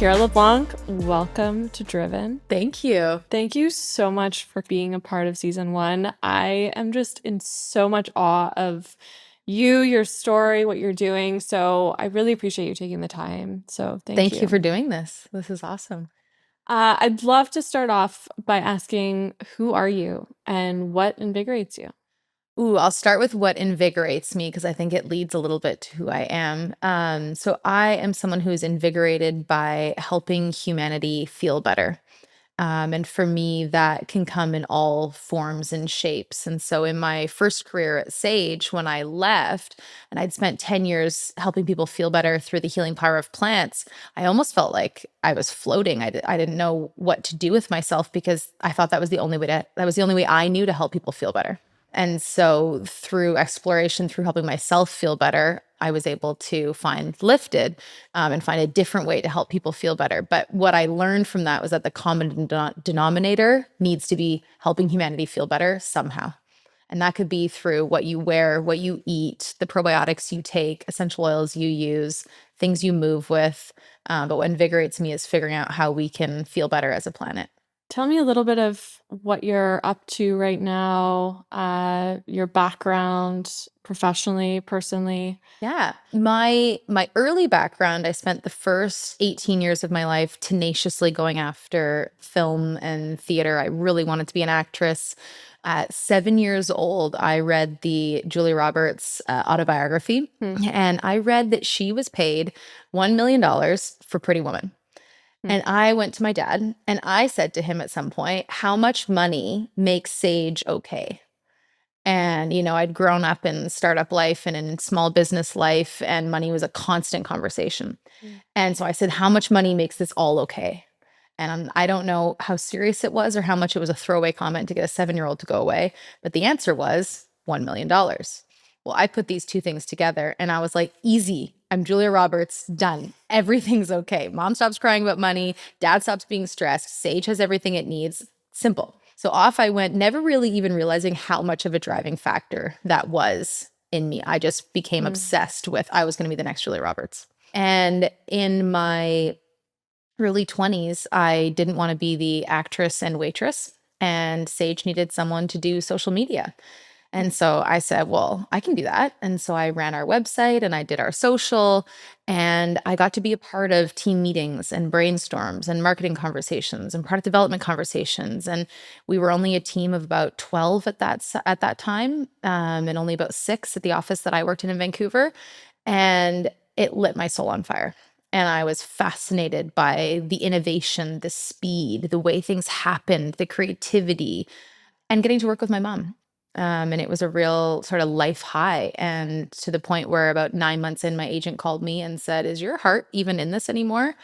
Kiara LeBlanc, welcome to Driven. Thank you. Thank you so much for being a part of season 1. I am just in so much awe of you, your story, what you're doing. So I really appreciate you taking the time. So thank you for doing this. This is awesome. I'd love to start off by asking, who are you and what invigorates you? Ooh, I'll start with what invigorates me because I think it leads a little bit to who I am. So I am someone who's invigorated by helping humanity feel better. And for me, that can come in all forms and shapes. And so in my first career at Sage, when I left and I'd spent 10 years helping people feel better through the healing power of plants, I almost felt like I was floating. I didn't know what to do with myself because I thought that was the only way I knew to help people feel better. And so through exploration, through helping myself feel better, I was able to find lifted and find a different way to help people feel better. But what I learned from that was that the common denominator needs to be helping humanity feel better somehow. And that could be through what you wear, what you eat, the probiotics you take, essential oils you use, things you move with. But what invigorates me is figuring out how we can feel better as a planet. Tell me a little bit of what you're up to right now, your background professionally, personally. Yeah. My early background, I spent the first 18 years of my life tenaciously going after film and theater. I really wanted to be an actress. At 7 years old, I read the Julia Roberts autobiography, and I read that she was paid $1 million for Pretty Woman. And I went to my dad and I said to him at some point, how much money makes Sage okay? And, I'd grown up in startup life and in small business life, and money was a constant conversation. And so I said, how much money makes this all okay? And I don't know how serious it was or how much it was a throwaway comment to get a 7-year-old to go away. But the answer was $1 million. Well, I put these two things together and I was like, easy. I'm Julia Roberts, done. Everything's okay. Mom stops crying about money. Dad stops being stressed. Sage has everything it needs. Simple. So off I went, never really even realizing how much of a driving factor that was in me. I just became obsessed with, I was going to be the next Julia Roberts. And in my early 20s, I didn't want to be the actress and waitress, and Sage needed someone to do social media. And so I said, well, I can do that. And so I ran our website and I did our social, and I got to be a part of team meetings and brainstorms and marketing conversations and product development conversations. And we were only a team of about 12 at that time, and only about 6 at the office that I worked in Vancouver. And it lit my soul on fire. And I was fascinated by the innovation, the speed, the way things happened, the creativity, and getting to work with my mom. And it was a real sort of life high. And to the point where about 9 months in, my agent called me and said, is your heart even in this anymore?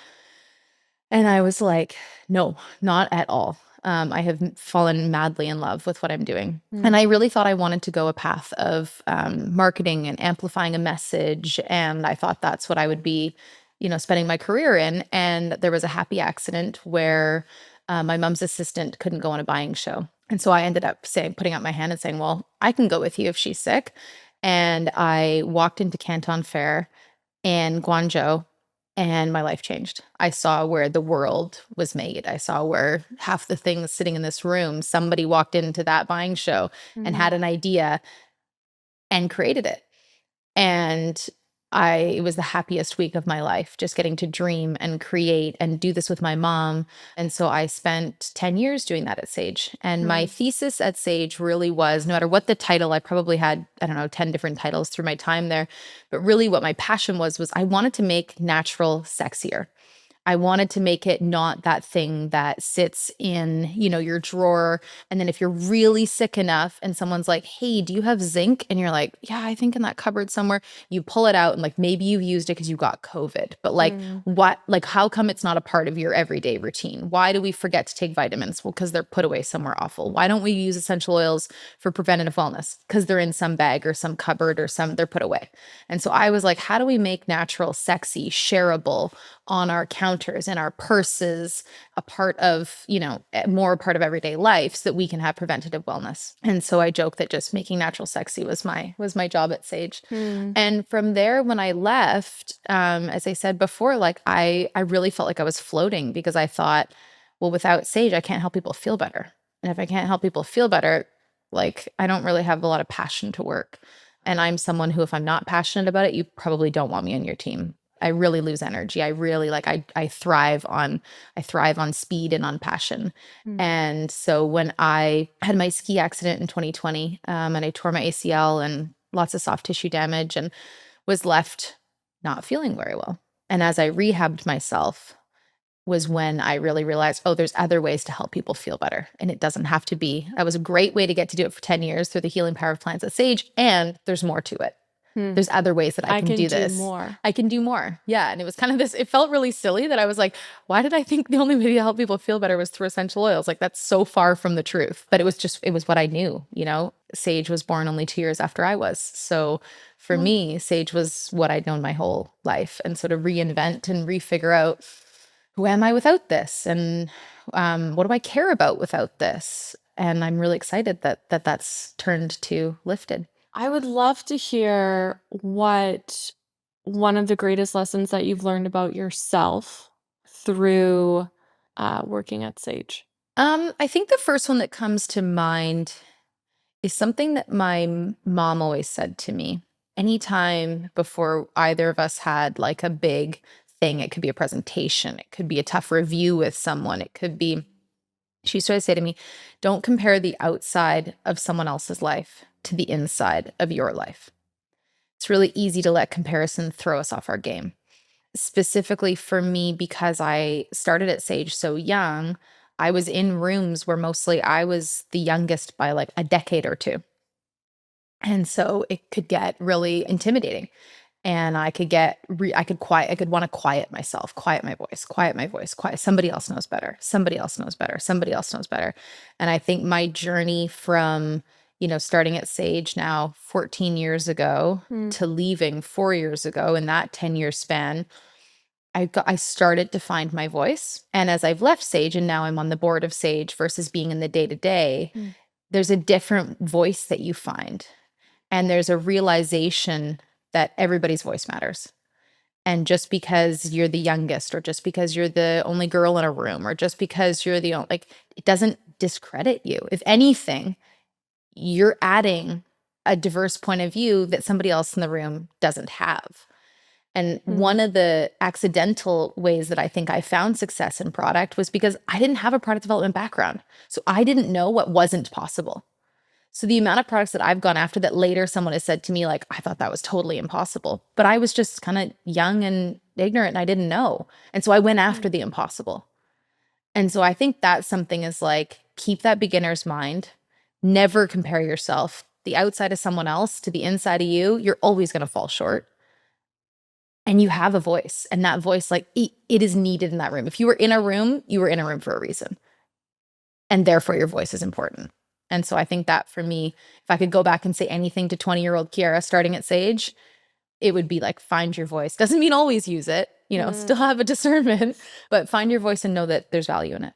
And I was like, no, not at all. I have fallen madly in love with what I'm doing. And I really thought I wanted to go a path of marketing and amplifying a message. And I thought that's what I would be, spending my career in. And there was a happy accident where my mom's assistant couldn't go on a buying show. And so I ended up putting up my hand and saying, well, I can go with you if she's sick. And I walked into Canton Fair in Guangzhou, and my life changed. I saw where the world was made. I saw where half the things sitting in this room, somebody walked into that buying show and had an idea and created it. And it was the happiest week of my life, just getting to dream and create and do this with my mom. And so I spent 10 years doing that at Sage. And my thesis at Sage really was, no matter what the title, I probably had, 10 different titles through my time there. But really what my passion was I wanted to make natural sexier. I wanted to make it not that thing that sits in, your drawer. And then if you're really sick enough and someone's like, hey, do you have zinc? And you're like, yeah, I think in that cupboard somewhere. You pull it out and maybe you've used it because you got COVID. But how come it's not a part of your everyday routine? Why do we forget to take vitamins? Well, because they're put away somewhere awful. Why don't we use essential oils for preventative wellness? Because they're in some bag or some cupboard or they're put away. And so I was like, how do we make natural, sexy, shareable on our counter counters, in our purses, a part of, more a part of everyday life so that we can have preventative wellness. And so I joke that just making natural sexy was my job at Sage. Hmm. And from there, when I left, as I said before, like I really felt like I was floating because I thought, well, without Sage, I can't help people feel better. And if I can't help people feel better, like I don't really have a lot of passion to work. And I'm someone who, if I'm not passionate about it, you probably don't want me on your team. I really lose energy. I really I thrive on speed and on passion. Hmm. And so when I had my ski accident in 2020, and I tore my ACL and lots of soft tissue damage and was left not feeling very well. And as I rehabbed myself, was when I really realized, oh, there's other ways to help people feel better. And it doesn't have to be, that was a great way to get to do it for 10 years through the healing power of plants at Sage. And there's more to it. Hmm. There's other ways that I can do this. More. I can do more. Yeah. And it was kind of this, it felt really silly that I was like, why did I think the only way to help people feel better was through essential oils? Like that's so far from the truth. But it was what I knew, Sage was born only 2 years after I was. So for me, Sage was what I'd known my whole life. And so to reinvent and refigure out, who am I without this? And what do I care about without this? And I'm really excited that that's turned to lifted. I would love to hear what one of the greatest lessons that you've learned about yourself through working at Sage. I think the first one that comes to mind is something that my mom always said to me. Anytime before either of us had like a big thing, it could be a presentation, it could be a tough review with someone, it could be, she used to always say to me, don't compare the outside of someone else's life to the inside of your life. It's really easy to let comparison throw us off our game. Specifically for me, because I started at Sage so young, I was in rooms where mostly I was the youngest by like a decade or two. And so it could get really intimidating. And I could want to quiet myself, quiet my voice, quiet. Somebody else knows better. Somebody else knows better. Somebody else knows better. And I think my journey from, starting at Sage now 14 years ago to leaving 4 years ago, in that 10-year span, I started to find my voice. And as I've left Sage and now I'm on the board of Sage versus being in the day-to-day, there's a different voice that you find. And there's a realization that everybody's voice matters. And just because you're the youngest, or just because you're the only girl in a room, or just because you're the only, it doesn't discredit you. If anything, you're adding a diverse point of view that somebody else in the room doesn't have. And one of the accidental ways that I think I found success in product was because I didn't have a product development background. So I didn't know what wasn't possible. So the amount of products that I've gone after that later someone has said to me, like, I thought that was totally impossible, but I was just kind of young and ignorant and I didn't know. And so I went after the impossible. And so I think that's something is like, keep that beginner's mind, never compare yourself. The outside of someone else to the inside of you, you're always going to fall short. And you have a voice, and that voice, like it is needed in that room. If you were in a room, you were in a room for a reason. And therefore your voice is important. And so I think that for me, if I could go back and say anything to 20-year-old Kiara starting at Sage, it would be like, find your voice. Doesn't mean always use it, still have a discernment, but find your voice and know that there's value in it.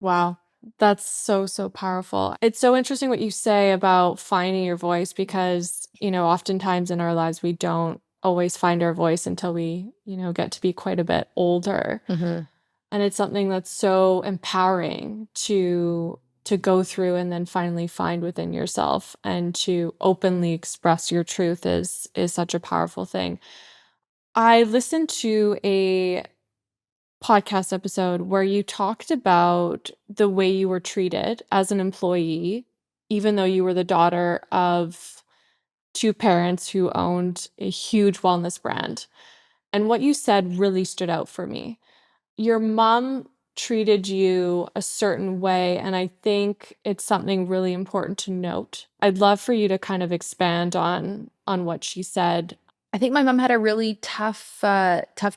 Wow. That's so, so powerful. It's so interesting what you say about finding your voice because, oftentimes in our lives, we don't always find our voice until we, get to be quite a bit older. And it's something that's so empowering to go through and then finally find within yourself, and to openly express your truth is such a powerful thing. I listened to a podcast episode where you talked about the way you were treated as an employee, even though you were the daughter of two parents who owned a huge wellness brand. And what you said really stood out for me. Your mom treated you a certain way, and I think it's something really important to note. I'd love for you to kind of expand on what she said. I think my mom had a really tough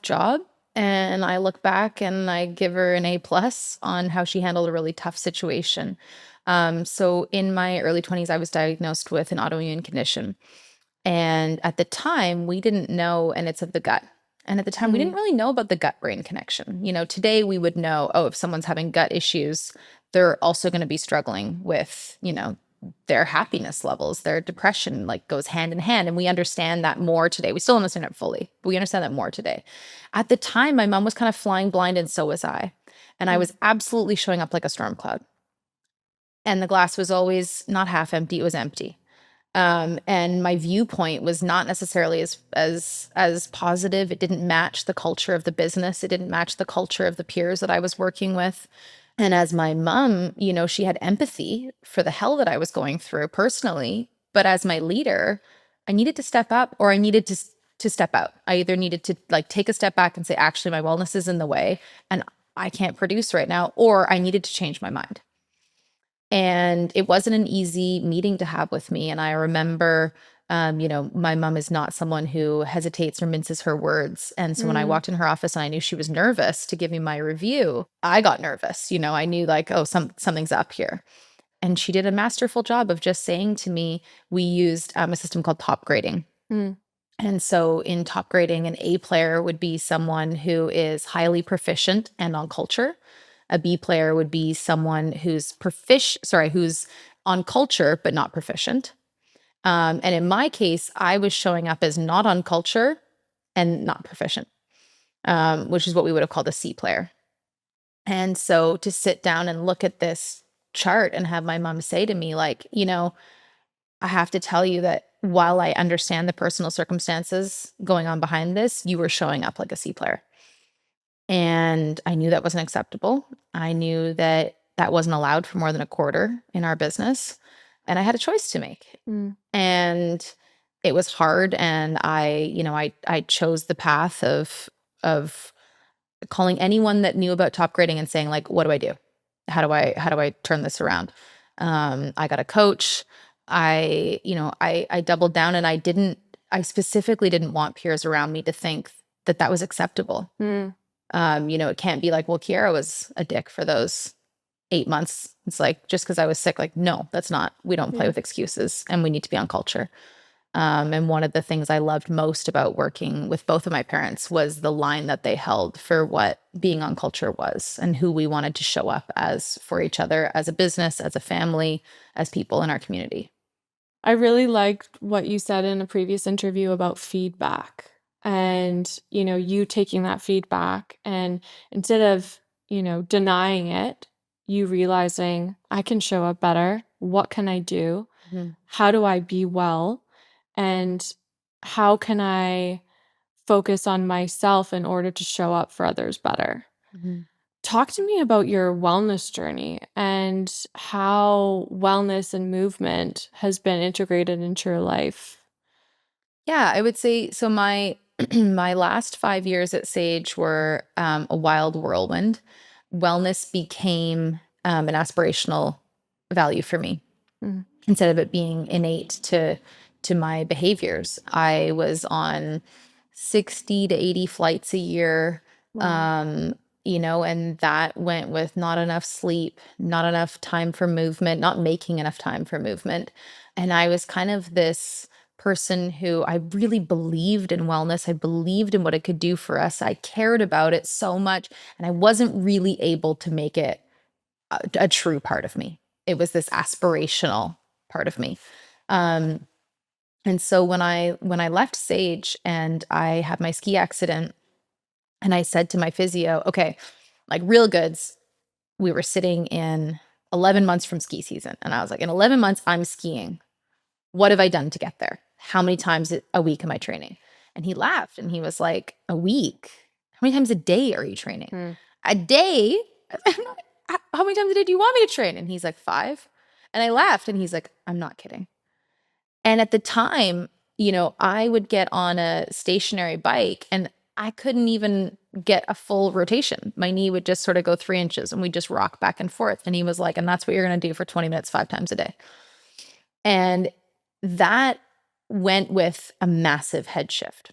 job. And I look back and I give her an A+ on how she handled a really tough situation. So in my early 20s, I was diagnosed with an autoimmune condition. And at the time, we didn't know, and it's of the gut. And at the time, we didn't really know about the gut-brain connection. Today we would know, oh, if someone's having gut issues, they're also going to be struggling with, their happiness levels, their depression, like, goes hand in hand. And we understand that more today. We still don't understand it fully, but we understand that more today. At the time, my mom was kind of flying blind, and so was I. And I was absolutely showing up like a storm cloud. And the glass was always not half empty, it was empty. And my viewpoint was not necessarily as positive. It didn't match the culture of the business. It didn't match the culture of the peers that I was working with. And as my mom, she had empathy for the hell that I was going through personally. But as my leader, I needed to step up, or I needed to step out. I either needed to, like, take a step back and say, actually, my wellness is in the way and I can't produce right now, or I needed to change my mind. And it wasn't an easy meeting to have with me. And I remember, my mom is not someone who hesitates or minces her words. And so when I walked in her office and I knew she was nervous to give me my review, I got nervous. I knew, like, oh, something's up here. And she did a masterful job of just saying to me, we used a system called top grading. And so in top grading, an A player would be someone who is highly proficient and on culture. A B player would be someone who's who's on culture but not proficient. And in my case, I was showing up as not on culture and not proficient, which is what we would have called a C player. And so to sit down and look at this chart and have my mom say to me, like, I have to tell you that while I understand the personal circumstances going on behind this, you were showing up like a C player. And I knew that wasn't acceptable. I knew that that wasn't allowed for more than a quarter in our business. And I had a choice to make. And it was hard. And I chose the path of calling anyone that knew about top grading and saying, like, what do I do? How do I turn this around? I got a coach. I doubled down, and I specifically didn't want peers around me to think that that was acceptable. It can't be like, well, Kiara was a dick for those 8 months. It's like, just because I was sick, like, no, that's not, we don't play with excuses, and we need to be on culture. And one of the things I loved most about working with both of my parents was the line that they held for what being on culture was and who we wanted to show up as for each other, as a business, as a family, as people in our community. I really liked what you said in a previous interview about feedback and, you taking that feedback and instead of, denying it, you realizing I can show up better. What can I do? How do I be well? And how can I focus on myself in order to show up for others better? Talk to me about your wellness journey and how wellness and movement has been integrated into your life. Yeah, I would say so. My my last 5 years at Sage were a wild whirlwind. Wellness became an aspirational value for me instead of it being innate to my behaviors. I was on 60 to 80 flights a year. Wow. And that went with not enough sleep, not enough time for movement, not making enough time for movement. And I was kind of this person who I really believed in wellness. I believed in what it could do for us. I cared about it so much, and I wasn't really able to make it a true part of me. It was this aspirational part of me. And so when I left Sage and I had my ski accident, and I said to my physio, okay, like, real goods, we were sitting in 11 months from ski season. And I was like, in 11 months, I'm skiing. What have I done to get there? How many times a week am I training? And he laughed and he was like, a week? How many times a day are you training? A day? How many times a day do you want me to train? And he's like, 5. And I laughed and he's like, I'm not kidding. And at the time, I would get on a stationary bike and I couldn't even get a full rotation. My knee would just sort of go 3 inches and we just rock back and forth. And he was like, and that's what you're going to do for 20 minutes, 5 times a day. And that went with a massive head shift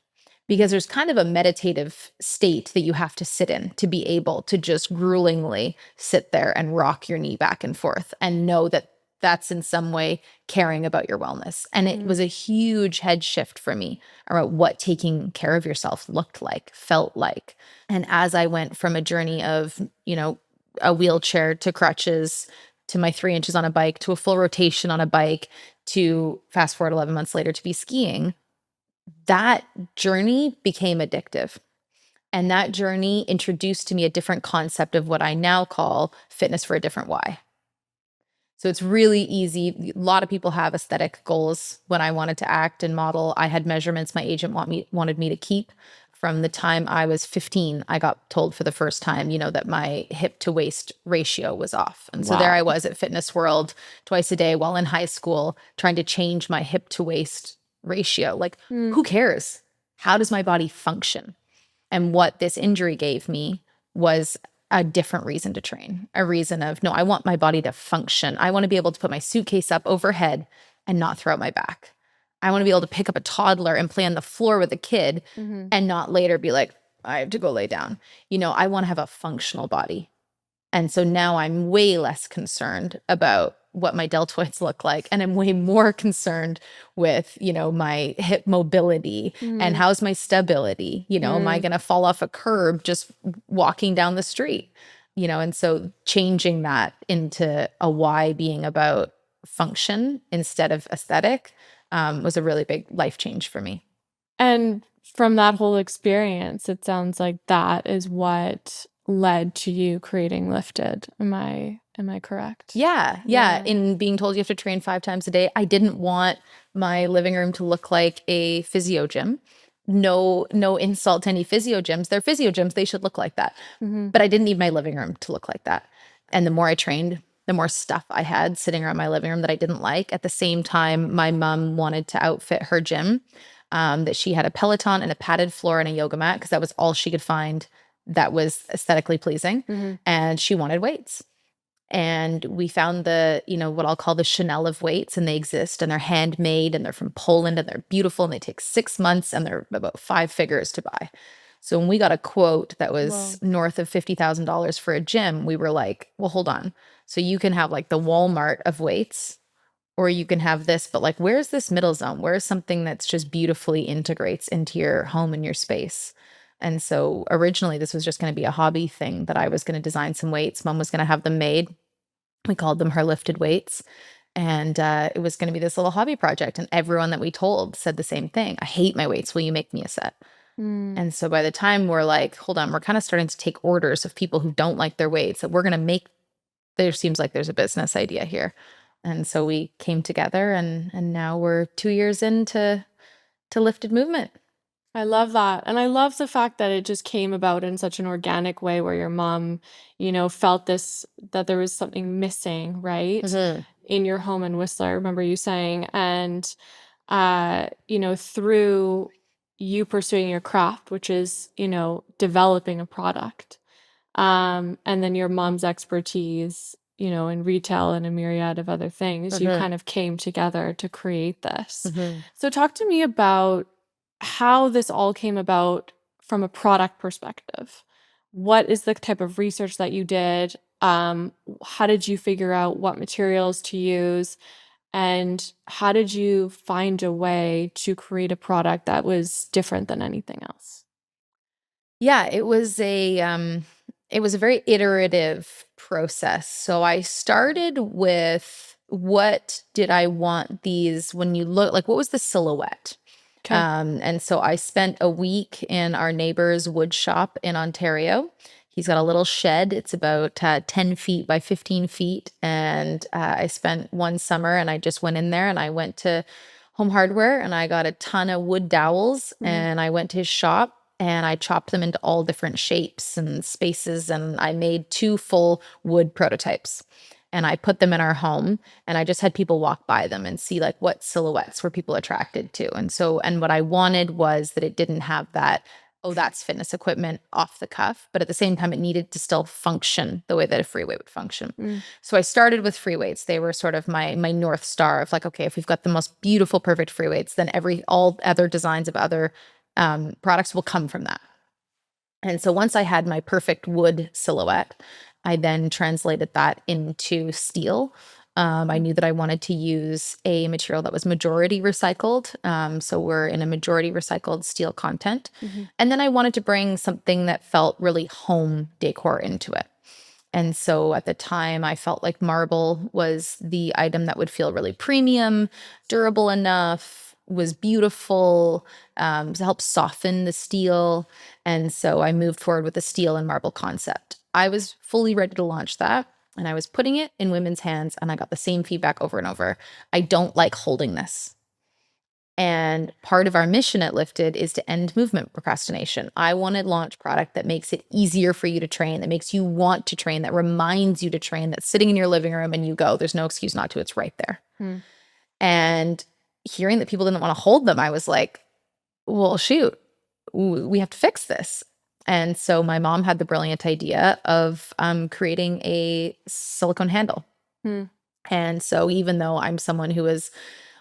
because there's kind of a meditative state that you have to sit in to be able to just gruelingly sit there and rock your knee back and forth and know that that's in some way caring about your wellness. And it was a huge head shift for me around what taking care of yourself looked like, felt like. And as I went from a journey of, a wheelchair to crutches to my 3 inches on a bike to a full rotation on a bike to fast forward 11 months later to be skiing, that journey became addictive. And that journey introduced to me a different concept of what I now call fitness for a different why. So it's really easy. A lot of people have aesthetic goals. When I wanted to act and model, I had measurements my agent wanted me to keep. From the time I was 15, I got told for the first time, that my hip to waist ratio was off. And so there Wow. I was at Fitness World twice a day while in high school trying to change my hip to waist ratio. Like, Mm. who cares? How does my body function? And what this injury gave me was a different reason to train, a reason of, no, I want my body to function. I want to be able to put my suitcase up overhead and not throw out my back. I want to be able to pick up a toddler and play on the floor with a kid and not later be like, I have to go lay down. I want to have a functional body. And so now I'm way less concerned about what my deltoids look like. And I'm way more concerned with, my hip mobility and how's my stability? Am I going to fall off a curb just walking down the street? And so changing that into a why being about function instead of aesthetic was a really big life change for me. And from that whole experience, it sounds like that is what led to you creating Lifted. Am I correct? Yeah. In being told you have to train 5 times a day, I didn't want my living room to look like a physio gym. No insult to any physio gyms. They're physio gyms. They should look like that. But I didn't need my living room to look like that. And the more I trained, the more stuff I had sitting around my living room that I didn't like. At the same time, my mom wanted to outfit her gym, that she had a Peloton and a padded floor and a yoga mat because that was all she could find that was aesthetically pleasing. And she wanted weights. And we found what I'll call the Chanel of weights, and they exist and they're handmade and they're from Poland and they're beautiful and they take 6 months and they're about 5 figures to buy. So when we got a quote that was north of $50,000 for a gym, we were like, well, hold on. So you can have like the Walmart of weights, or you can have this, but like, where's this middle zone? Where's something that's just beautifully integrates into your home and your space? And so originally this was just going to be a hobby thing that I was going to design some weights. Mom was going to have them made. We called them her lifted weights. And it was going to be this little hobby project. And everyone that we told said the same thing. I hate my weights. Will you make me a set? And so by the time we're like, hold on, we're kind of starting to take orders of people who don't like their weights that we're going to make, there seems like there's a business idea here. And so we came together and now we're 2 years into Lifted Movement. I love that. And I love the fact that it just came about in such an organic way where your mom, felt that there was something missing, right? In your home in Whistler. I remember you saying, and, through you pursuing your craft, which is, developing a product, and then your mom's expertise, in retail and a myriad of other things, you kind of came together to create this. So talk to me about how this all came about from a product perspective. What is the type of research that you did? How did you figure out what materials to use? And how did you find a way to create a product that was different than anything else? Yeah, it was a very iterative process. So I started with, what did I want these, when you look, like, what was the silhouette? Okay. And so I spent a week in our neighbor's wood shop in Ontario. He's got a little shed. It's about 10 feet by 15 feet. And I spent one summer and I just went in there and I went to Home Hardware and I got a ton of wood dowels and I went to his shop and I chopped them into all different shapes and spaces. And I made 2 full wood prototypes. And I put them in our home and I just had people walk by them and see like what silhouettes were people attracted to. And what I wanted was that it didn't have that, oh, that's fitness equipment off the cuff, but at the same time, it needed to still function the way that a free weight would function. So I started with free weights. They were sort of my North Star of like, okay, if we've got the most beautiful, perfect free weights, then all other designs of other products will come from that. And so once I had my perfect wood silhouette, I then translated that into steel. I knew that I wanted to use a material that was majority recycled. So we're in a majority recycled steel content. Mhm. And then I wanted to bring something that felt really home decor into it. And so at the time, I felt like marble was the item that would feel really premium, durable enough, was beautiful, to help soften the steel. And so I moved forward with the steel and marble concept. I was fully ready to launch that. And I was putting it in women's hands, and I got the same feedback over and over. I don't like holding this. And part of our mission at Lifted is to end movement procrastination. I want to launch product that makes it easier for you to train, that makes you want to train, that reminds you to train, that's sitting in your living room and you go, there's no excuse not to, it's right there. Hmm. And hearing that people didn't want to hold them, I was like, well, shoot, we have to fix this. And so my mom had the brilliant idea of creating a silicone handle. Hmm. And so even though I'm someone who is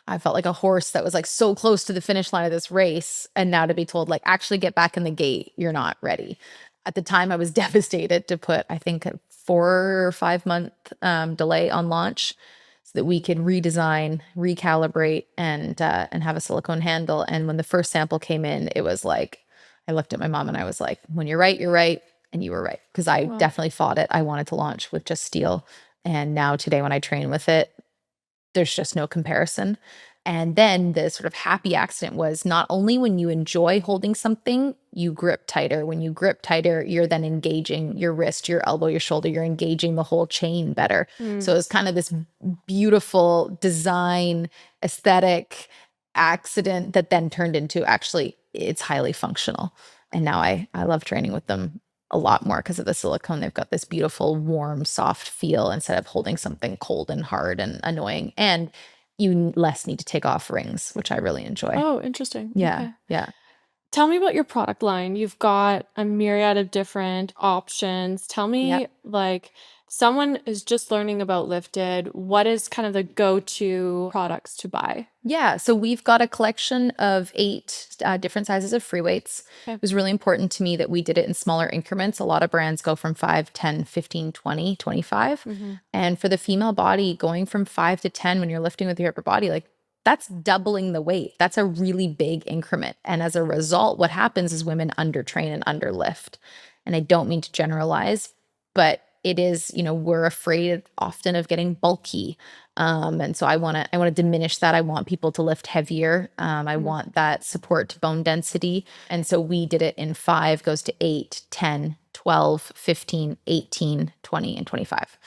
I felt like a horse that was like so close to the finish line of this race. And now to be told, like, actually get back in the gate, you're not ready. At the time, I was devastated to put, I think, a 4 or 5 month delay on launch so that we could redesign, recalibrate, and have a silicone handle. And when the first sample came in, it was like, I looked at my mom and I was like, when you're right, you're right. And you were right. Because I Wow. definitely fought it. I wanted to launch with just steel. And now today, when I train with it, there's just no comparison. And then the sort of happy accident was not only when you enjoy holding something, you grip tighter. When you grip tighter, you're then engaging your wrist, your elbow, your shoulder, you're engaging the whole chain better. Hmm. So it's kind of this beautiful design, aesthetic accident that then turned into actually it's highly functional. And now I love training with them a lot more because of the silicone. They've got this beautiful, warm, soft feel instead of holding something cold and hard and annoying. And you less need to take off rings, which I really enjoy. Oh, interesting. Yeah. Okay. Yeah. Tell me about your product line. You've got a myriad of different options. Tell Yep. me, like, someone is just learning about Lifted. What is kind of the go-to products to buy? Yeah. So we've got a collection of 8 different sizes of free weights. Okay. It was really important to me that we did it in smaller increments. A lot of brands go from 5, 10, 15, 20, 25. Mhm. And for the female body, going from 5 to 10 when you're lifting with your upper body, like that's doubling the weight. That's a really big increment. And as a result, what happens is women undertrain and underlift. And I don't mean to generalize, but it is, we're afraid often of getting bulky. And so I want to diminish that. I want people to lift heavier. I Mhm. want that support to bone density. And so we did it in 5, goes to 8, 10, 12, 15, 18, 20, and 25.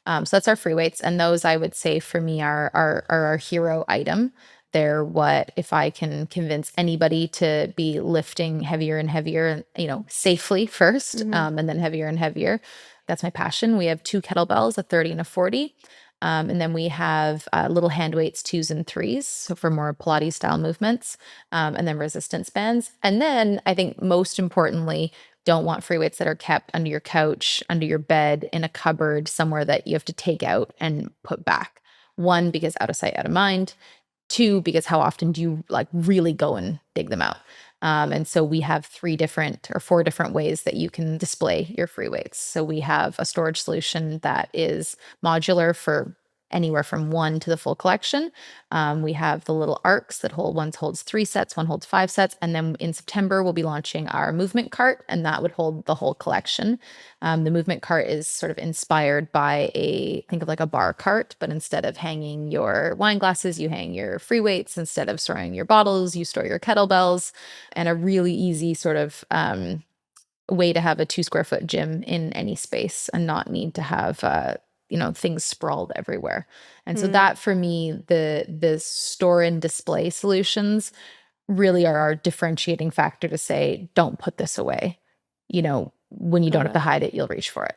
So that's our free weights. And those I would say for me are our hero item. They're what, if I can convince anybody to be lifting heavier and heavier, safely first, Mhm. and then heavier and heavier. That's my passion. We have 2 kettlebells, a 30 and a 40. And then we have little hand weights, 2s and 3s, so for more Pilates style movements, and then resistance bands. And then I think most importantly, don't want free weights that are kept under your couch, under your bed, in a cupboard, somewhere that you have to take out and put back. One, because out of sight, out of mind. 2, because how often do you like really go and dig them out? And so we have 3 different or 4 different ways that you can display your free weights. So we have a storage solution that is modular for anywhere from 1 to the full collection. We have the little arcs that one holds 3 sets, one holds 5 sets. And then in September, we'll be launching our movement cart, and that would hold the whole collection. The movement cart is sort of inspired by think of like a bar cart, but instead of hanging your wine glasses, you hang your free weights. Instead of storing your bottles, you store your kettlebells, and a really easy sort of way to have a 2 square foot gym in any space and not need to have things sprawled everywhere. And so Hmm. that for me, the store and display solutions really are our differentiating factor to say, don't put this away. When you don't Got have to it. hide it, you'll reach for it.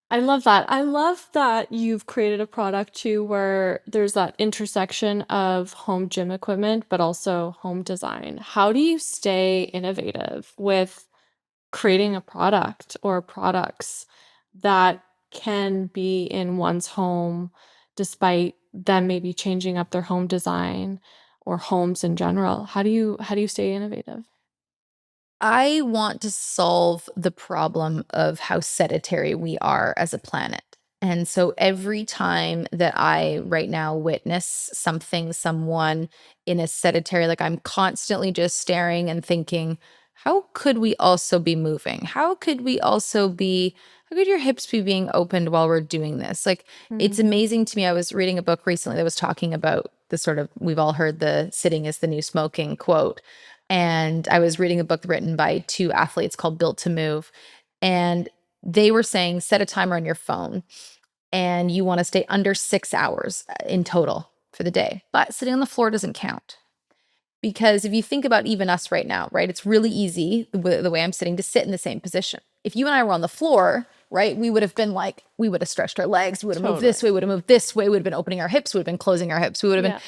I love that. I love that you've created a product too where there's that intersection of home gym equipment, but also home design. How do you stay innovative with creating a product or products that can be in one's home despite them maybe changing up their home design or homes in general? How do you stay innovative? I want to solve the problem of how sedentary we are as a planet. And so every time that I right now witness something, someone in a sedentary, like I'm constantly just staring and thinking, how could we also be moving? How could your hips be being opened while we're doing this? Like, it's Mm. amazing to me. I was reading a book recently that was talking about the sort of, we've all heard the sitting is the new smoking quote. And I was reading a book written by two athletes called Built to Move. And they were saying, set a timer on your phone and you want to stay under 6 hours in total for the day. But sitting on the floor doesn't count. Because if you think about even us right now, right, it's really easy the way I'm sitting to sit in the same position. If you and I were on the floor, right, we would have been like, we would have stretched our legs, we would have moved this Totally. way, we would have moved this way, we would have been opening our hips, we would have been closing our hips, we would have been, Yeah.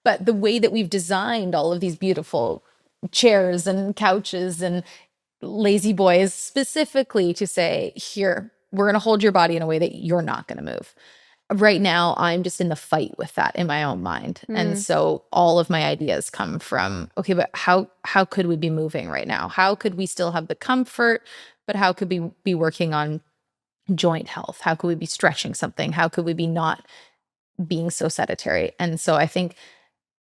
but the way that we've designed all of these beautiful chairs and couches and lazy boys specifically to say, here, we're going to hold your body in a way that you're not going to move. Right now, I'm just in the fight with that in my own mind. And Mm. so all of my ideas come from, okay, but how could we be moving right now? How could we still have the comfort, but how could we be working on joint health? How could we be stretching something? How could we be not being so sedentary? And so I think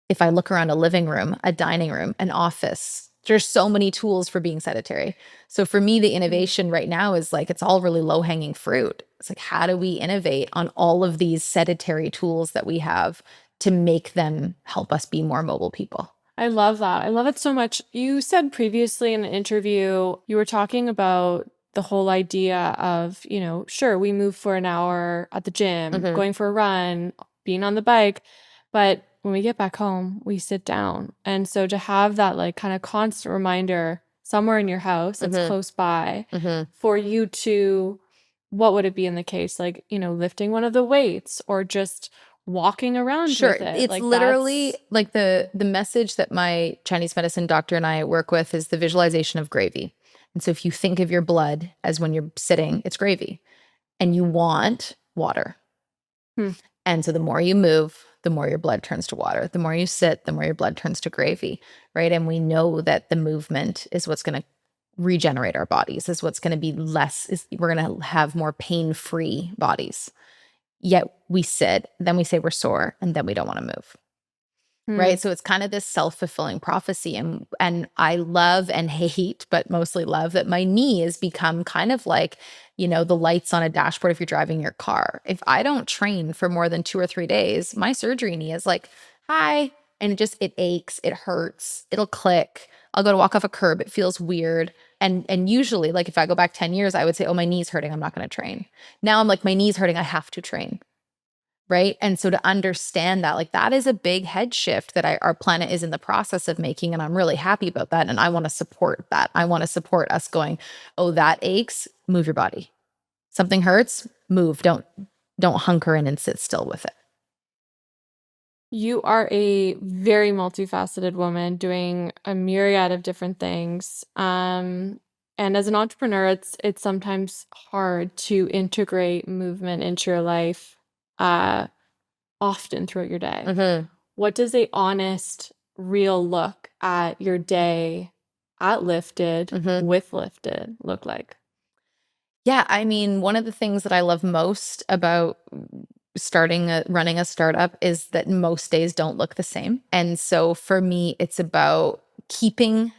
if I look around a living room, a dining room, an office, there's so many tools for being sedentary. So for me, the Mm. innovation right now is like, it's all really low hanging fruit. It's like, how do we innovate on all of these sedentary tools that we have to make them help us be more mobile people? I love that. I love it so much. You said previously in an interview, you were talking about the whole idea of, sure, we move for an hour at the gym, Hmm. going for a run, being on the bike, but when we get back home, we sit down. And so to have that like kind of constant reminder somewhere in your house that's Hmm. close by Hmm. for you to, what would it be in the case? Like, lifting one of the weights or just walking around Sure. with it. It's Like literally that's, like the message that my Chinese medicine doctor and I work with is the visualization of gravy. And so if you think of your blood as when you're sitting, it's gravy and you want water. hmm, And so the more you move, the more your blood turns to water. The more you sit, the more your blood turns to gravy, right? And we know that the movement is what's going to regenerate our bodies, is what's going to be we're going to have more pain-free bodies. Yet we sit, then we say we're sore, and then we don't want to move. hmm. Right. So it's kind of this self-fulfilling prophecy. And I love and hate, but mostly love that my knee has become kind of like, the lights on a dashboard if you're driving your car. If I don't train for more than 2 or 3 days, my surgery knee is like, hi. And it aches, it hurts, it'll click. I'll go to walk off a curb, it feels weird. And usually, like if I go back 10 years, I would say, oh, my knee's hurting, I'm not going to train. Now I'm like, my knee's hurting, I have to train. Right. And so to understand that, like that is a big head shift that our planet is in the process of making. And I'm really happy about that. And I want to support that. I want to support us going, oh, that aches, move your body. Something hurts, move. Don't hunker in and sit still with it. You are a very multifaceted woman doing a myriad of different things. And as an entrepreneur, it's sometimes hard to integrate movement into your life uh, often throughout your day. Hmm. What does a honest, real look at your day at Lifted Hmm. with Lifted look like? Yeah. I mean, one of the things that I love most about running a startup is that most days don't look the same. And so for me, it's about keeping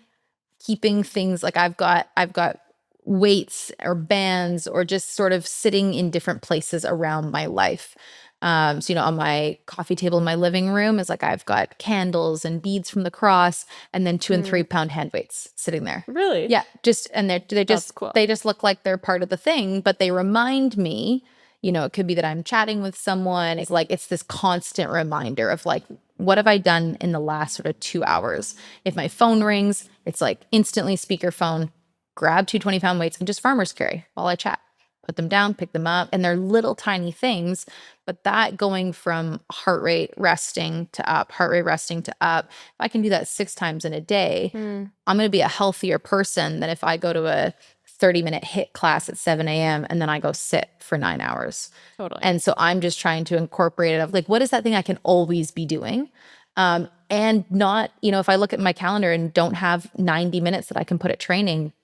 things like I've got weights or bands or just sort of sitting in different places around my life. So on my coffee table in my living room is like I've got candles and beads from the cross, and then 2 and 3 pound hand weights sitting there. Really? Yeah, just and they That's just cool. they just look like they're part of the thing, but they remind me. It could be that I'm chatting with someone. It's this constant reminder of like, what have I done in the last sort of 2 hours? If my phone rings, it's like instantly speakerphone, grab 2 20-pound weights and just farmer's carry while I chat. Put them down, pick them up. And they're little tiny things, but that going from heart rate resting to up, heart rate resting to up, if I can do that 6 times in a day, Mm, I'm going to be a healthier person than if I go to a 30-minute HIIT class at 7 a.m. and then I go sit for 9 hours. totally. And so I'm just trying to incorporate it of like, what is that thing I can always be doing? And not, if I look at my calendar and don't have 90 minutes that I can put at training,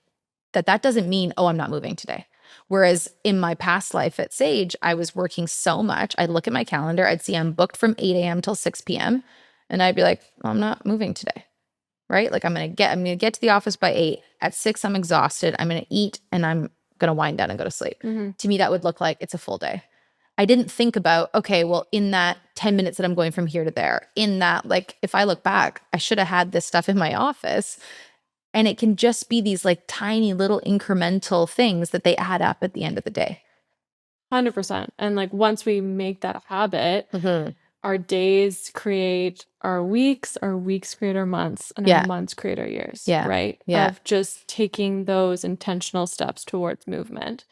that doesn't mean, oh, I'm not moving today. Whereas in my past life at Sage, I was working so much. I'd look at my calendar, I'd see I'm booked from 8 a.m. till 6 p.m. And I'd be like, well, I'm not moving today. Right? Like I'm gonna get to the office by 8. At 6, I'm exhausted. I'm gonna eat and I'm gonna wind down and go to sleep. To me, that would look like it's a full day. I didn't think about, okay, well, in that 10 minutes that I'm going from here to there, in that, like, if I look back, I should have had this stuff in my office. And it can just be these like tiny little incremental things that they add up at the end of the day. 100%. And like once we make that a habit, our days create our weeks create our months, and our months create our years. Right? Of just taking those intentional steps towards movement.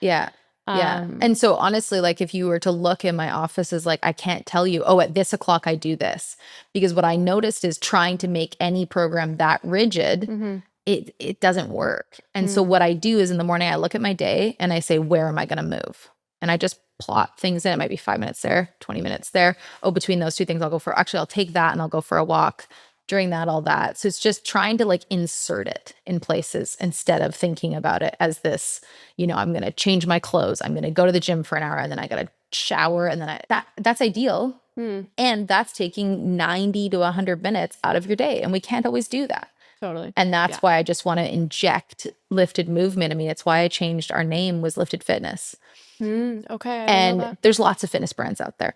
And so honestly, like if you were to look in my offices, like I can't tell you, oh, at this o'clock I do this. Because what I noticed is trying to make any program that rigid, it doesn't work. And so what I do is in the morning, I look at my day and I say, where am I going to move? And I just plot things in. It might be 5 minutes there, 20 minutes there. Oh, between those two things, I'll take that and I'll go for a walk. During that, all that. So it's just trying to like insert it in places instead of thinking about it as this, I'm going to change my clothes. I'm going to go to the gym for an hour and then I got to shower. And then that's ideal. And that's taking 90 to 100 minutes out of your day. And we can't always do that. Totally. And that's why I just want to inject lifted movement. I mean, it's why I changed our name was Lifted Fitness. Okay. And there's lots of fitness brands out there.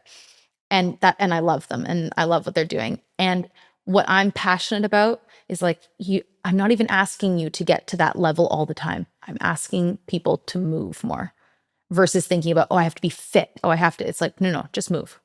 And I love them and I love what they're doing. And what I'm passionate about is like I'm not even asking you to get to that level all the time. I'm asking people to move more versus thinking about, oh, I have to be fit. Oh, I have to. It's like, no, just move.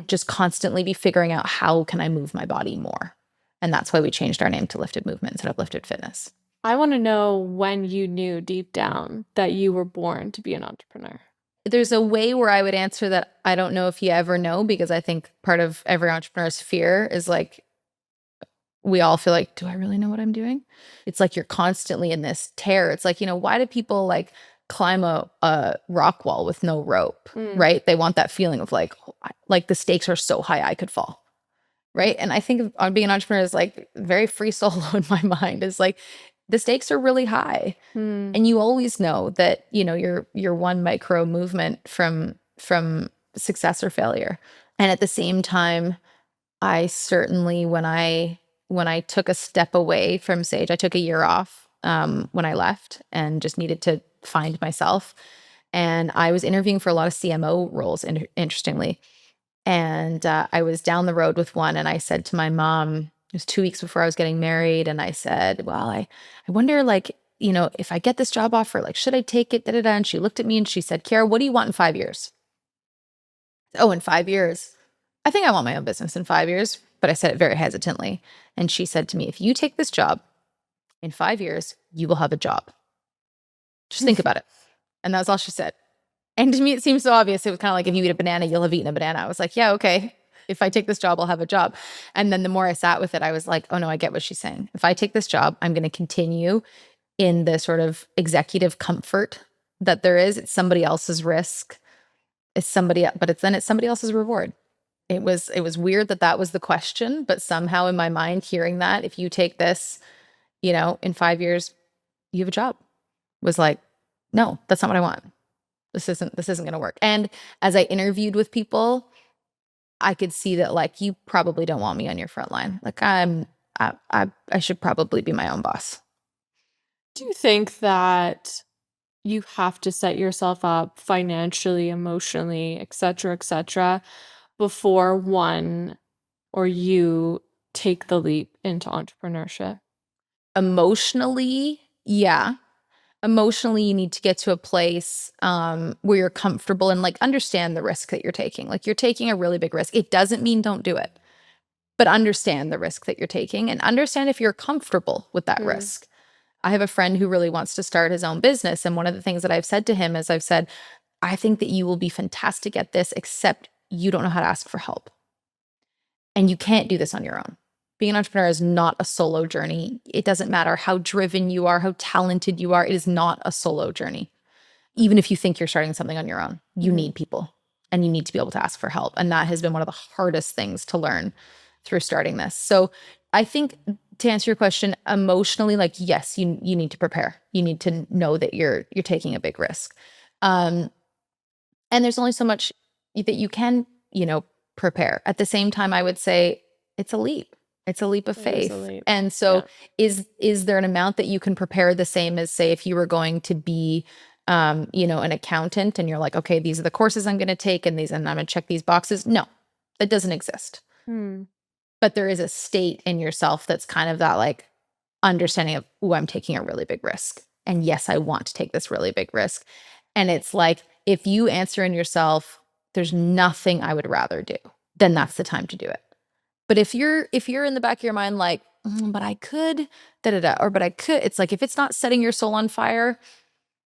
Just constantly be figuring out how can I move my body more. And that's why we changed our name to Lifted Movement instead of Lifted Fitness. I want to know when you knew deep down that you were born to be an entrepreneur. There's a way where I would answer that I don't know if you ever know, because I think part of every entrepreneur's fear is like, we all feel like, do I really know what I'm doing? It's like you're constantly in this tear. It's like, why do people like climb a rock wall with no rope, right? They want that feeling of like the stakes are so high I could fall, right? And I think on being an entrepreneur is like very free solo in my mind. Is like the stakes are really high, and you always know that you're one micro movement from success or failure. And at the same time, I certainly when I took a step away from Sage, I took a year off when I left and just needed to find myself. And I was interviewing for a lot of CMO roles, interestingly. And I was down the road with one, and I said to my mom, it was 2 weeks before I was getting married, and I said, well, I wonder, like, if I get this job offer, like, should I take it? And she looked at me and she said, Kiara, what do you want in 5 years? Oh, in 5 years. I think I want my own business in 5 years, but I said it very hesitantly. And she said to me, if you take this job in 5 years, you will have a job. Just think about it. And that was all she said. And to me, it seemed so obvious. It was kind of like, if you eat a banana, you'll have eaten a banana. I was like, yeah, okay. If I take this job, I'll have a job. And then the more I sat with it, I was like, oh no, I get what she's saying. If I take this job, I'm going to continue in the sort of executive comfort that there is. It's somebody else's risk. It's somebody else's reward. It was weird that was the question, but somehow in my mind, hearing that, if you take this, in 5 years, you have a job, was like, no, that's not what I want. This isn't going to work. And as I interviewed with people, I could see that, like, you probably don't want me on your front line. Like, I should probably be my own boss. Do you think that you have to set yourself up financially, emotionally, et cetera, before one or you take the leap into entrepreneurship? Emotionally, yeah. Emotionally, you need to get to a place where you're comfortable and like understand the risk that you're taking. Like, you're taking a really big risk. It doesn't mean don't do it, but understand the risk that you're taking and understand if you're comfortable with that risk. I have a friend who really wants to start his own business. And one of the things that I've said to him is I think that you will be fantastic at this, except you don't know how to ask for help. And you can't do this on your own. Being an entrepreneur is not a solo journey. It doesn't matter how driven you are, how talented you are. It is not a solo journey. Even if you think you're starting something on your own, you need people and you need to be able to ask for help. And that has been one of the hardest things to learn through starting this. So I think, to answer your question, emotionally, like, yes, you need to prepare. You need to know that you're taking a big risk. Um, and there's only so much that you can, prepare. At the same time, I would say it's a leap. It's a leap of It is a faith. leap. And so Yeah. is there an amount that you can prepare the same as, say, if you were going to be an accountant and you're like, okay, these are the courses I'm going to take and I'm going to check these boxes? No, that doesn't exist. Hmm. But there is a state in yourself that's kind of that like understanding of, oh, I'm taking a really big risk. And yes, I want to take this really big risk. And it's like, if you answer in yourself, there's nothing I would rather do, then that's the time to do it. But if you're in the back of your mind like, but I could, da da da, or but I could, it's like if it's not setting your soul on fire,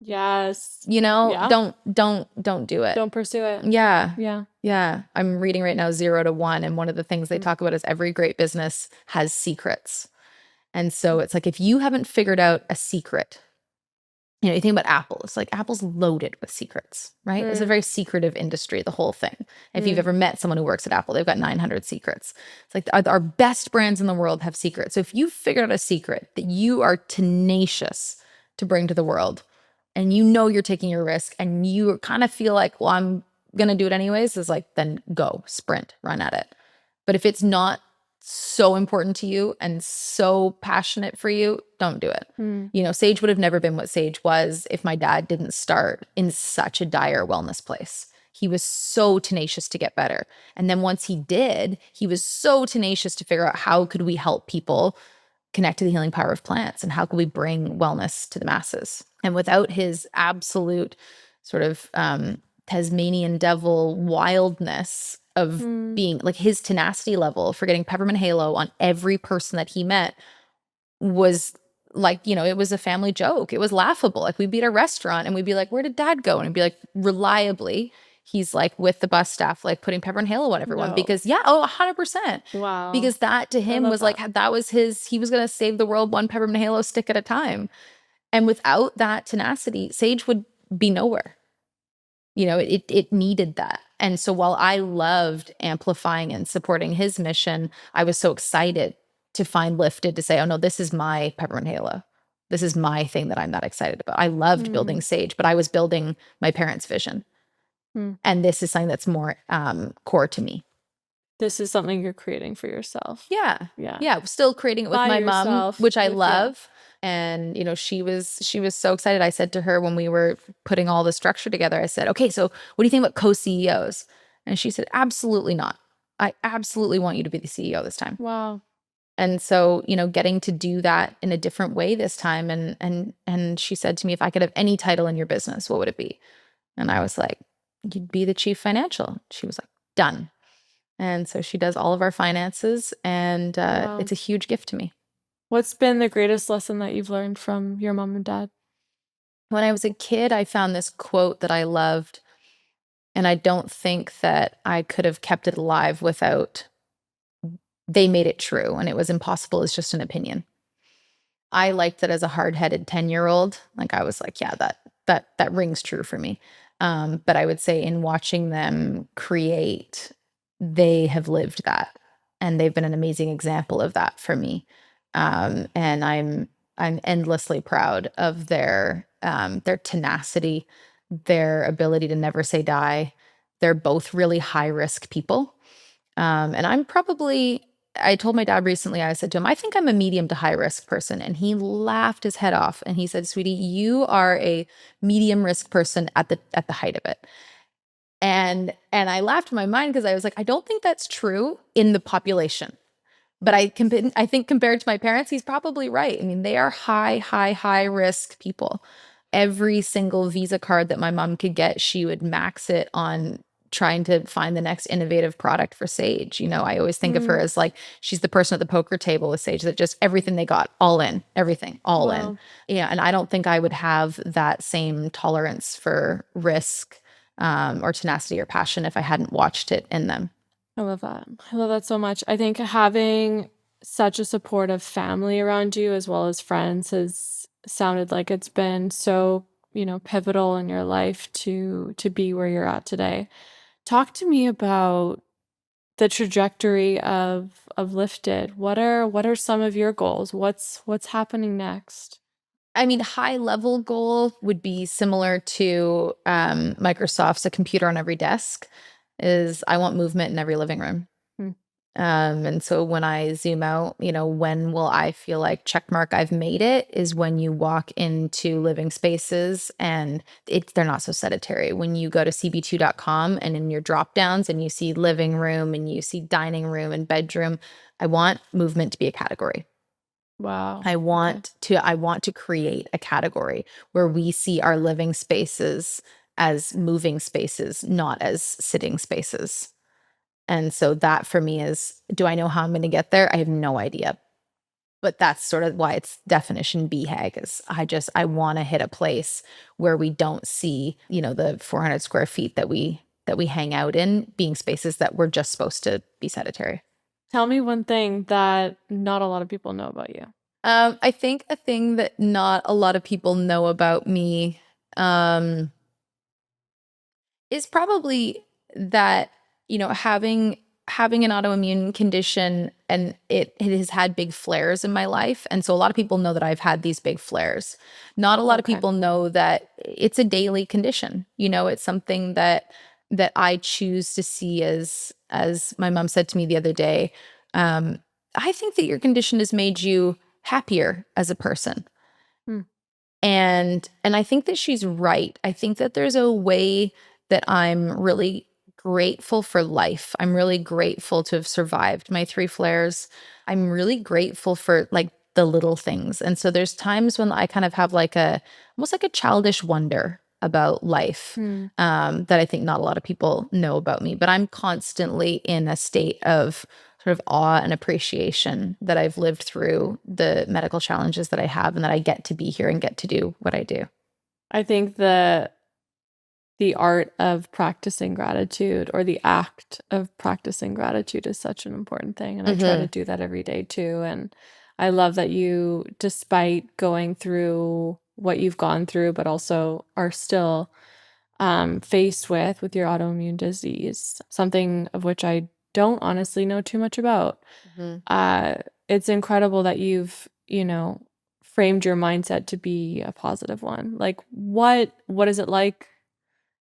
Yes. Yeah. don't do it. Don't pursue it. Yeah. Yeah. Yeah. I'm reading right now 0 to 1. And one of the things they talk about is every great business has secrets. And so it's like if you haven't figured out a secret, you think about Apple. It's like Apple's loaded with secrets, right? It's a very secretive industry, the whole thing. If you've ever met someone who works at Apple, they've got 900 secrets. It's like our best brands in the world have secrets. So if you figured out a secret that you are tenacious to bring to the world and you're taking your risk and you kind of feel like, well, I'm going to do it anyways, is like, then go, sprint, run at it. But if it's not so important to you and so passionate for you, don't do it. Sage would have never been what Sage was if my dad didn't start in such a dire wellness place. He was so tenacious to get better. And then once he did, he was so tenacious to figure out how could we help people connect to the healing power of plants and how could we bring wellness to the masses. And without his absolute sort of Tasmanian devil wildness of being like his tenacity level for getting peppermint halo on every person that he met was like, it was a family joke. It was laughable. Like we'd be at a restaurant and we'd be like, where did dad go? And it'd be like, reliably, he's like with the bus staff, like putting peppermint halo on everyone because 100%. Wow. Because that to him was like, that was he was going to save the world one peppermint halo stick at a time. And without that tenacity, Sage would be nowhere. It needed that. And so while I loved amplifying and supporting his mission, I was so excited to find Lifted to say, oh no, this is my peppermint halo. This is my thing that I'm that excited about. I loved building Sage, but I was building my parents' vision. And this is something that's more core to me. This is something you're creating for yourself. Yeah. Yeah. Yeah. Still creating it with my mom, which I love. And, she was so excited. I said to her when we were putting all the structure together, I said, okay, so what do you think about co-CEOs? And she said, absolutely not. I absolutely want you to be the CEO this time. Wow. And so, getting to do that in a different way this time. And she said to me, if I could have any title in your business, what would it be? And I was like, you'd be the chief financial. She was like, done. And so she does all of our finances, and it's a huge gift to me. What's been the greatest lesson that you've learned from your mom and dad? When I was a kid, I found this quote that I loved, and I don't think that I could have kept it alive without they made it true, and it was impossible as just an opinion. I liked that as a hard-headed 10-year-old. Like I was like, yeah, that rings true for me. But I would say in watching them create, they have lived that, and they've been an amazing example of that for me. And I'm endlessly proud of their tenacity, their ability to never say die. They're both really high risk people. And I told my dad recently, I said to him, I think I'm a medium to high risk person. And he laughed his head off and he said, sweetie, you are a medium risk person at the height of it. And I laughed in my mind because I was like, I don't think that's true in the population. But I think compared to my parents, he's probably right. I mean, they are high risk people. Every single Visa card that my mom could get, she would max it on trying to find the next innovative product for Sage. I always think of her as like, she's the person at the poker table with Sage that just everything they got, all in, everything, all in. Yeah. And I don't think I would have that same tolerance for risk or tenacity or passion if I hadn't watched it in them. I love that. I love that so much. I think having such a supportive family around you as well as friends has sounded like it's been so, pivotal in your life to be where you're at today. Talk to me about the trajectory of Lifted. What are some of your goals? What's happening next? I mean, high level goal would be similar to Microsoft's "A Computer on Every Desk." Is I want movement in every living room. Hmm. And so when I zoom out, when will I feel like check mark I've made it is when you walk into living spaces and they're not so sedentary. When you go to cb2.com and in your drop downs and you see living room and you see dining room and bedroom, I want movement to be a category. Wow. I Okay. want to create a category where we see our living spaces as moving spaces, not as sitting spaces. And so that for me is, do I know how I'm going to get there? I have no idea. But that's sort of why it's definition BHAG is I want to hit a place where we don't see, the 400 square feet that we hang out in being spaces that we're just supposed to be sedentary. Tell me one thing that not a lot of people know about you. I think a thing that not a lot of people know about me, um, is probably that, having an autoimmune condition and it has had big flares in my life. And so a lot of people know that I've had these big flares. Not a lot of Okay. people know that it's a daily condition. It's something that I choose to see as my mom said to me the other day, um, I think that your condition has made you happier as a person. Hmm. And I think that she's right. I think that there's a way that I'm really grateful for life. I'm really grateful to have survived my 3 flares. I'm really grateful for like the little things. And so there's times when I kind of have like almost like a childish wonder about life, Hmm. that I think not a lot of people know about me. But I'm constantly in a state of sort of awe and appreciation that I've lived through the medical challenges that I have and that I get to be here and get to do what I do. I think the art of practicing gratitude or the act of practicing gratitude is such an important thing. And I try to Mhm. do that every day too. And I love that you, despite going through what you've gone through, but also are still faced with your autoimmune disease, something of which I don't honestly know too much about. Mhm. Uh, it's incredible that you've, framed your mindset to be a positive one. Like what is it like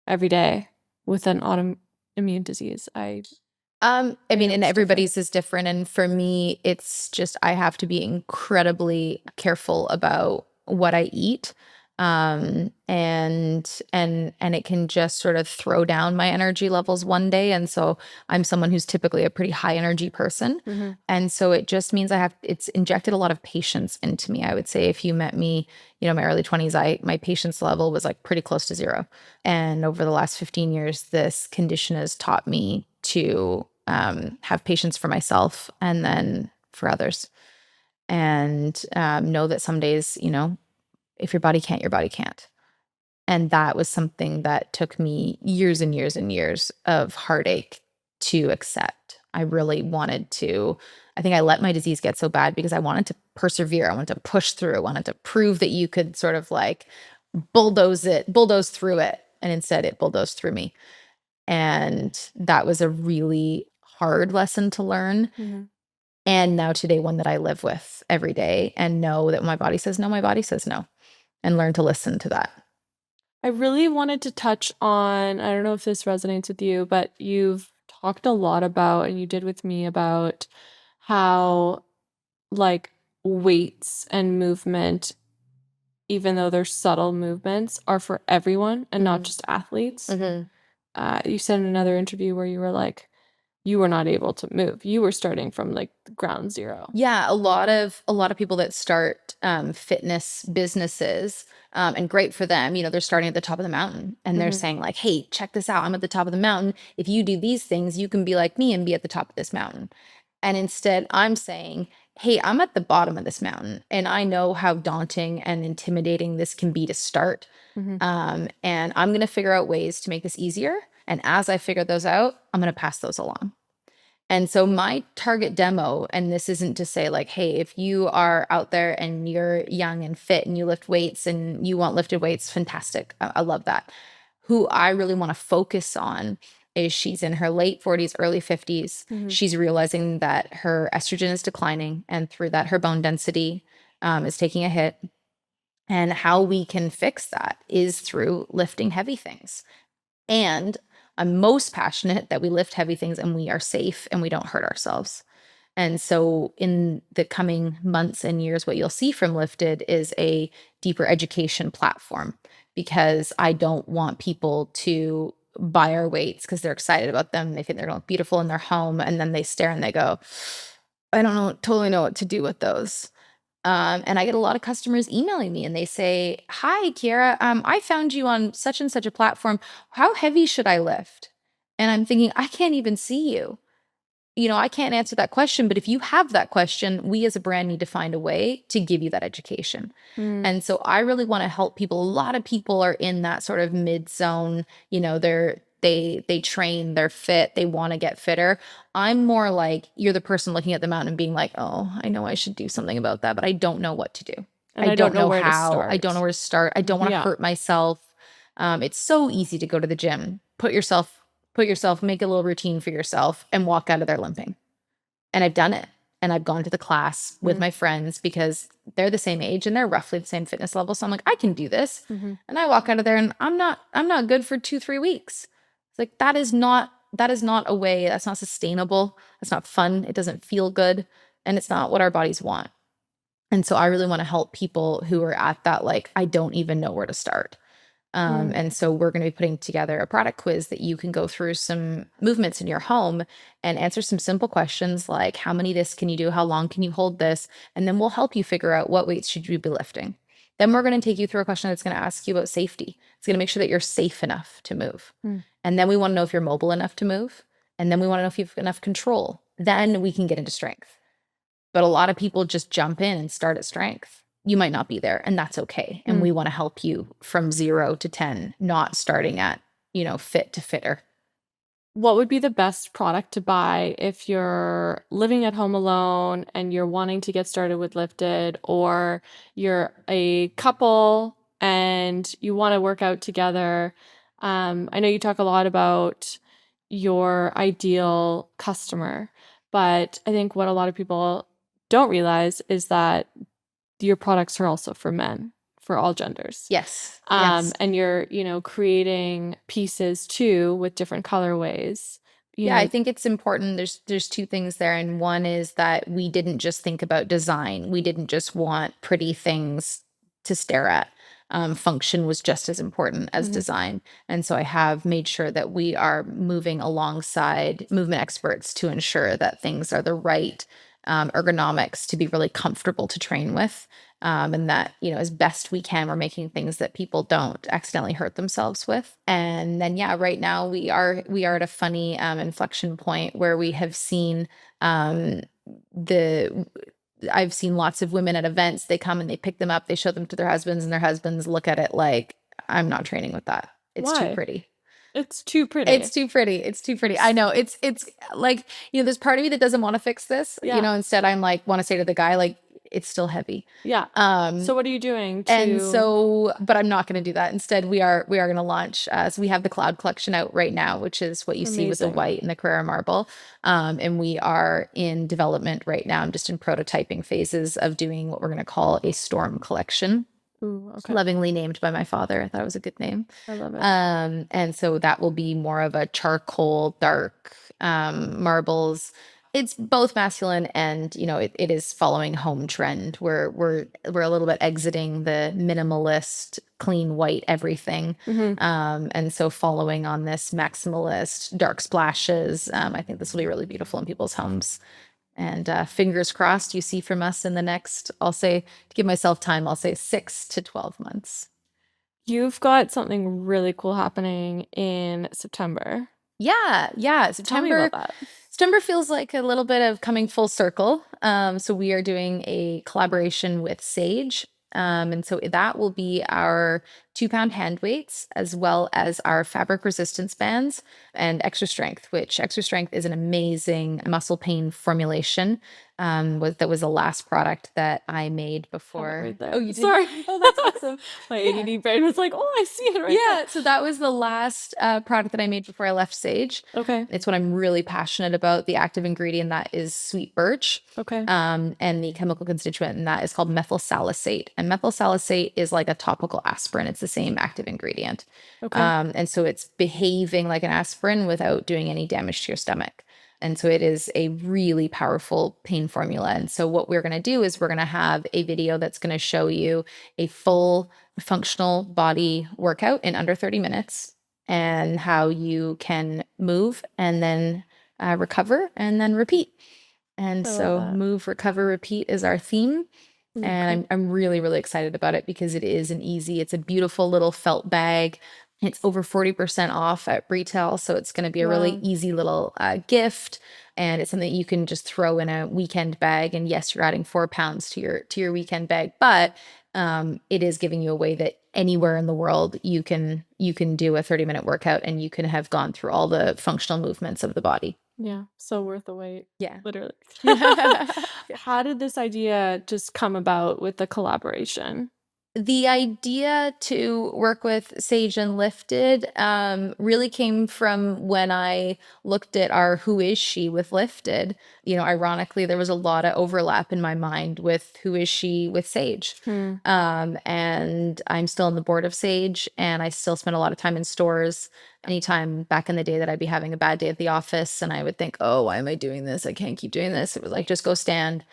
every day with an autoimmune disease? I I mean, know and it's different. everybody's is different. And for me, it's just I have to be incredibly careful about what I eat. And it can just sort of throw down my energy levels one day. And so I'm someone who's typically a pretty high energy person. Mhm. And so it just means it's injected a lot of patience into me. I would say if you met me, my early 20s, my patience level was like pretty close to zero. And over the last 15 years, this condition has taught me to have patience for myself and then for others. And know that some days, if your body can't, your body can't. And that was something that took me years and years and years of heartache to accept. I really wanted to, I think I let my disease get so bad because I wanted to persevere. I wanted to push through. I wanted to prove that you could sort of like bulldoze through it. And instead, it bulldozed through me. And that was a really hard lesson to learn. Mhm. And now today, one that I live with every day and know that when my body says no, my body says no, and learn to listen to that. I really wanted to touch on, I don't know if this resonates with you, but you've talked a lot about, and you did with me, about how like weights and movement, even though they're subtle movements, are for everyone and not Mhm. just athletes. Mhm. You said in another interview where you were like, you were not able to move. You were starting from like ground zero. Yeah, a lot of people that start fitness businesses, and great for them. They're starting at the top of the mountain, and they're Mhm. saying like, "Hey, check this out! I'm at the top of the mountain. If you do these things, you can be like me and be at the top of this mountain." And instead, I'm saying, "Hey, I'm at the bottom of this mountain, and I know how daunting and intimidating this can be to start. Mhm. And I'm going to figure out ways to make this easier. And as I figure those out, I'm going to pass those along." And so my target demo, and this isn't to say like, hey, if you are out there and you're young and fit and you lift weights and you want lifted weights, fantastic. I love that. Who I really want to focus on is she's in her late 40s, early 50s. Mhm. She's realizing that her estrogen is declining, and through that, her bone density is taking a hit. And how we can fix that is through lifting heavy things. And I'm most passionate that we lift heavy things and we are safe and we don't hurt ourselves. And so, in the coming months and years, what you'll see from Lifted is a deeper education platform, because I don't want people to buy our weights because they're excited about them. They think they're going to look beautiful in their home. And then they stare and they go, I don't know, totally know what to do with those. And I get a lot of customers emailing me and they say, Hi, Kiara, I found you on such and such a platform. How heavy should I lift? And I'm thinking, I can't even see you. I can't answer that question, but if you have that question, we as a brand need to find a way to give you that education. Mm. And so I really want to help people. A lot of people are in that sort of mid zone, they train, they're fit, they want to get fitter. I'm more like you're the person looking at the mountain and being like, "Oh, I know I should do something about that, but I don't know what to do. And I I don't don't know know where to how. I don't know start. where to start. I don't want to Yeah. hurt myself." It's so easy to go to the gym, put yourself, make a little routine for yourself and walk out of there limping. And I've done it. And I've gone to the class with Mm. my friends because they're the same age and they're roughly the same fitness level. So I'm like, I can do this. Mhm. And I walk out of there and I'm not good for 2-3 weeks. It's like that is not a way, that's not sustainable. That's not fun. It doesn't feel good. And it's not what our bodies want. And so I really want to help people who are at that, like, I don't even know where to start. Mm. And so we're going to be putting together a product quiz that you can go through some movements in your home and answer some simple questions like how many of this can you do? How long can you hold this? And then we'll help you figure out what weights should you be lifting. Then we're going to take you through a question that's going to ask you about safety. It's going to make sure that you're safe enough to move. Mm. And then we want to know if you're mobile enough to move. And then we want to know if you have enough control. Then we can get into strength. But a lot of people just jump in and start at strength. You might not be there, and that's okay. And Mm. we want to help you from 0 to 10, not starting at, fit to fitter. What would be the best product to buy if you're living at home alone and you're wanting to get started with Lifted, or you're a couple and you want to work out together? I know you talk a lot about your ideal customer, but I think what a lot of people don't realize is that your products are also for men, for all genders. Yes. Yes. And you're, creating pieces too with different colorways. Yeah, I think it's important. There's two things there. And one is that we didn't just think about design. We didn't just want pretty things to stare at. Function was just as important as Mhm. design. And so I have made sure that we are moving alongside movement experts to ensure that things are the right ergonomics to be really comfortable to train with. And that, as best we can, we're making things that people don't accidentally hurt themselves with. And then, yeah, right now we are at a funny inflection point where we have seen the I've seen lots of women at events. They come and they pick them up, they show them to their husbands, and their husbands look at it like, I'm not training with that. It's too Why? pretty. It's too pretty. It's too pretty. It's too pretty. I know. It's like, there's part of me that doesn't want to fix this. Yeah. Instead I'm like, want to say to the guy, like, it's still heavy. Yeah. Um, So what are you doing and to so, but I'm not going to do that. Instead, we are going to launch. So we have the Cloud Collection out right now, which is what you see with the Amazing. white and the Carrera marble. And we are in development right now. I'm just in prototyping phases of doing what we're going to call a Storm Collection, Ooh, okay. lovingly named by my father. I thought it was a good name. I love it. And so that will be more of a charcoal, dark marbles. It's both masculine and, it is following home trend. We're a little bit exiting the minimalist, clean white everything. Mhm. And so following on this maximalist, dark splashes, I think this will be really beautiful in people's homes. And fingers crossed, you see from us in the next, I'll say, to give myself time, I'll say 6 to 12 months. You've got something really cool happening in September. Yeah, Tell me about that. September feels like a little bit of coming full circle. So we are doing a collaboration with Saje. And so that will be our 2-pound hand weights, as well as our fabric resistance bands and extra strength, which extra strength is an amazing muscle pain formulation. That was the last product that I made before. Right there. Oh, you did? Sorry. Oh, that's awesome. My ADD brain was like, oh, I see it right Yeah, so that was the last product that I made before I left Sage. there. Okay. It's what I'm really passionate about. The active ingredient that is sweet birch. Okay. And the chemical constituent in that is called methyl salicate. And methyl salicate is like a topical aspirin. It's the same active ingredient. Okay. And so it's behaving like an aspirin without doing any damage to your stomach. And so it is a really powerful pain formula. And so what we're going to do is we're going to have a video that's going to show you a full functional body workout in under 30 minutes and how you can move and then recover and then repeat. And I love so that. move, recover, repeat is our theme. And I'm really, really excited about it because it's a beautiful little felt bag. It's over 40% off at retail. So it's going to be a really Wow. easy little gift. And it's something you can just throw in a weekend bag. And yes, you're adding 4 pounds to your weekend bag, but it is giving you a way that anywhere in the world you can do a 30-minute workout and you can have gone through all the functional movements of the body. Yeah, so worth the wait. Yeah. Literally. Yeah. How did this idea just come about with the collaboration? The idea to work with Sage and Lifted really came from when I looked at our Who Is She with Lifted. Ironically, there was a lot of overlap in my mind with Who Is She with Sage. And I'm still on the board of Sage, and I still spend a lot of time in stores. Anytime back in the day that I'd be having a bad day at the office and I would think, oh, why am I doing this? I can't keep doing this. It was like, just go stand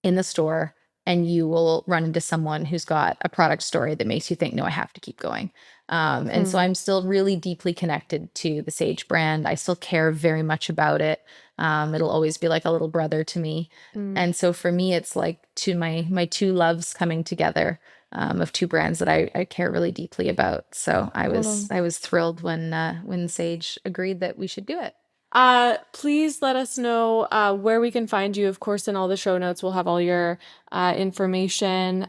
in the store and you will run into someone who's got a product story that makes you think, no, I have to keep going. And so I'm still really deeply connected to the Sage brand. I still care very much about it. It'll always be like a little brother to me. And so for me, it's like my two loves coming together of two brands that I care really deeply about. So I was thrilled when Sage agreed that we should do it. Please let us know where we can find you. Of course, in all the show notes, we'll have all your information.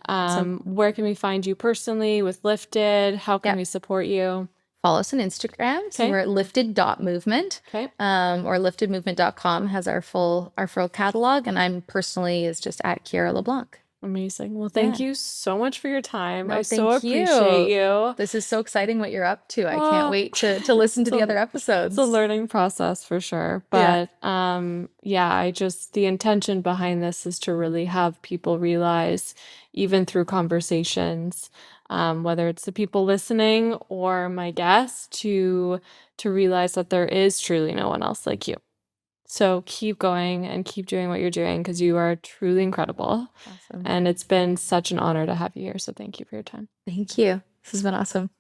Where can we find you personally with Lifted? How can we support you? Follow us on Instagram. So we're at lifted.movement. Okay. Or liftedmovement.com has our full catalog. And I'm personally is just at Kiara LeBlanc. Amazing. Well, thank you so much for your time. No, I so thank you. appreciate you. This is so exciting what you're up to. I can't wait to listen to the other episodes. It's a learning process for sure. But the intention behind this is to really have people realize, even through conversations, whether it's the people listening or my guests, to realize that there is truly no one else like you. So keep going and keep doing what you're doing because you are truly incredible. Awesome. And it's been such an honor to have you here. So thank you for your time. Thank you. This has been awesome.